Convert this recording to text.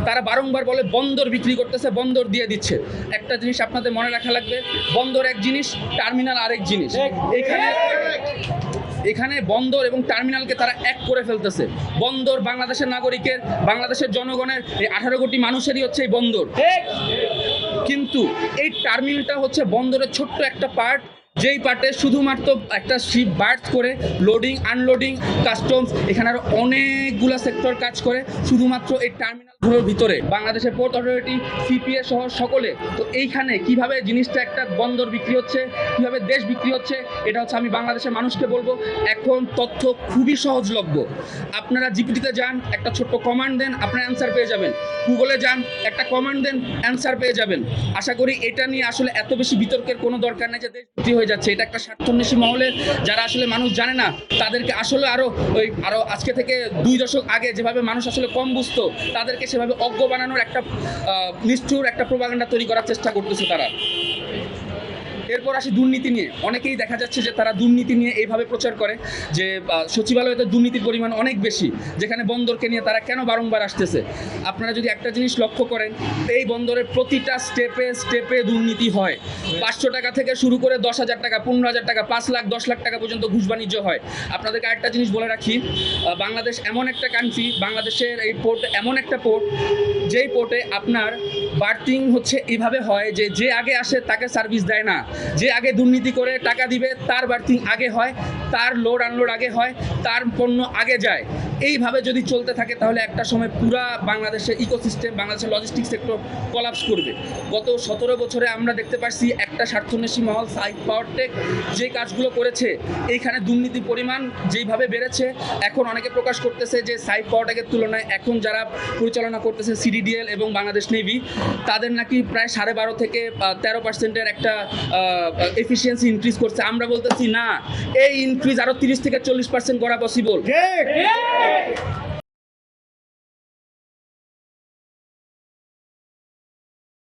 তারা বারংবার বলে বন্দর বিক্রি করতেছে, বন্দর দিয়ে দিচ্ছে। একটা জিনিস আপনাদের মনে রাখা লাগবে, বন্দর এক জিনিস, টার্মিনাল আরেক জিনিস। এখানে বন্দর এবং টার্মিনালকে তারা এক করে ফেলতেছে। বন্দর বাংলাদেশের নাগরিকের, বাংলাদেশের জনগণের, এই 18 কোটি মানুষেরই হচ্ছে এই বন্দর। কিন্তু এই টার্মিনালটা হচ্ছে বন্দরের ছোট্ট একটা পার্ট, যেই পার্টে শুধুমাত্র একটা শিপ বার্থ করে লোডিং, আনলোডিং, কাস্টমস, এখানে আরো অনেকগুলো সেক্টর কাজ করে শুধুমাত্র এই টার্মিনালগুলোর ভিতরে। বাংলাদেশের পোর্ট অথরিটি, সিপিএ সহ সকলে। তো এইখানে কিভাবে জিনিসটা একটা বন্দর বিক্রি হচ্ছে, কিভাবে দেশ বিক্রি হচ্ছে, এটা হচ্ছে আমি বাংলাদেশের মানুষকে বলবো। এখন তথ্য খুবই সহজলভ্য। আপনারা জিপিটিতে যান, একটা ছোট্ট কমান্ড দেন, আপনার অ্যান্সার পেয়ে যাবেন। গুগলে যান, একটা কমান্ড দেন, অ্যান্সার পেয়ে যাবেন। আশা করি এটা নিয়ে আসলে এত বেশি বিতর্কের কোনো দরকার নেই যে দেশ বিক্রি হয়ে যাচ্ছে। এটা একটা স্বার্থান্বেষী মহলের, যারা আসলে মানুষ জানে না তাদেরকে আসলে আরো আজকে থেকে 2 দশক আগে যেভাবে মানুষ আসলে কম বুঝতো, তাদেরকে সেভাবে অজ্ঞ বানানোর একটা নিষ্ঠুর একটা প্রোপাগান্ডা তৈরি করার চেষ্টা করতেছে তারা। এরপর আসি দুর্নীতি নিয়ে। অনেকেই দেখা যাচ্ছে যে তারা দুর্নীতি নিয়ে এইভাবে প্রচার করে যে সচিবালয়তে দুর্নীতির পরিমাণ অনেক বেশি, যেখানে বন্দরকে নিয়ে তারা কেন বারংবার আসতেছে। আপনারা যদি একটা জিনিস লক্ষ্য করেন, এই বন্দরের প্রতিটা স্টেপে স্টেপে দুর্নীতি হয়। 500 টাকা থেকে শুরু করে 10,000 টাকা, 15,000 টাকা, 5 লাখ, 10 লাখ টাকা পর্যন্ত ঘুষ বাণিজ্য হয়। আপনাদেরকে আরেকটা জিনিস বলে রাখি, বাংলাদেশ এমন একটা কান্ট্রি, বাংলাদেশের এই পোর্ট এমন একটা পোর্ট, যেই পোর্টে আপনার বার্থিং হচ্ছে এইভাবে হয় যে যে আগে আসে তাকে সার্ভিস দেয় না, যে আগে দুর্নীতি করে টাকা দিবে তার বার্থিং আগে হয়, তার লোড আনলোড আগে হয়, তার পণ্য আগে যায়। এইভাবে যদি চলতে থাকে তাহলে একটা সময় পুরা বাংলাদেশের ইকোসিস্টেম, বাংলাদেশের লজিস্টিক সেক্টর কোলাপস করবে। গত 17 বছরে আমরা দেখতে পাচ্ছি একটা স্বার্থান্বেষী মহল, সাইফ পাওয়ারটেক, যে কাজগুলো করেছে, এইখানে দুর্নীতির পরিমাণ যেইভাবে বেড়েছে। এখন অনেকে প্রকাশ করতেছে যে সাইফ পাওয়ারটেকের তুলনায় এখন যারা পরিচালনা করতেছে সিডিডিএল এবং বাংলাদেশ নেভি, তাদের নাকি প্রায় 12.5 থেকে 13% একটা এফিসিয়েন্সি ইনক্রিজ করছে। আমরা বলতেছি না, এই ইনক্রিজ আরো 30 থেকে 40% করা পসিবল।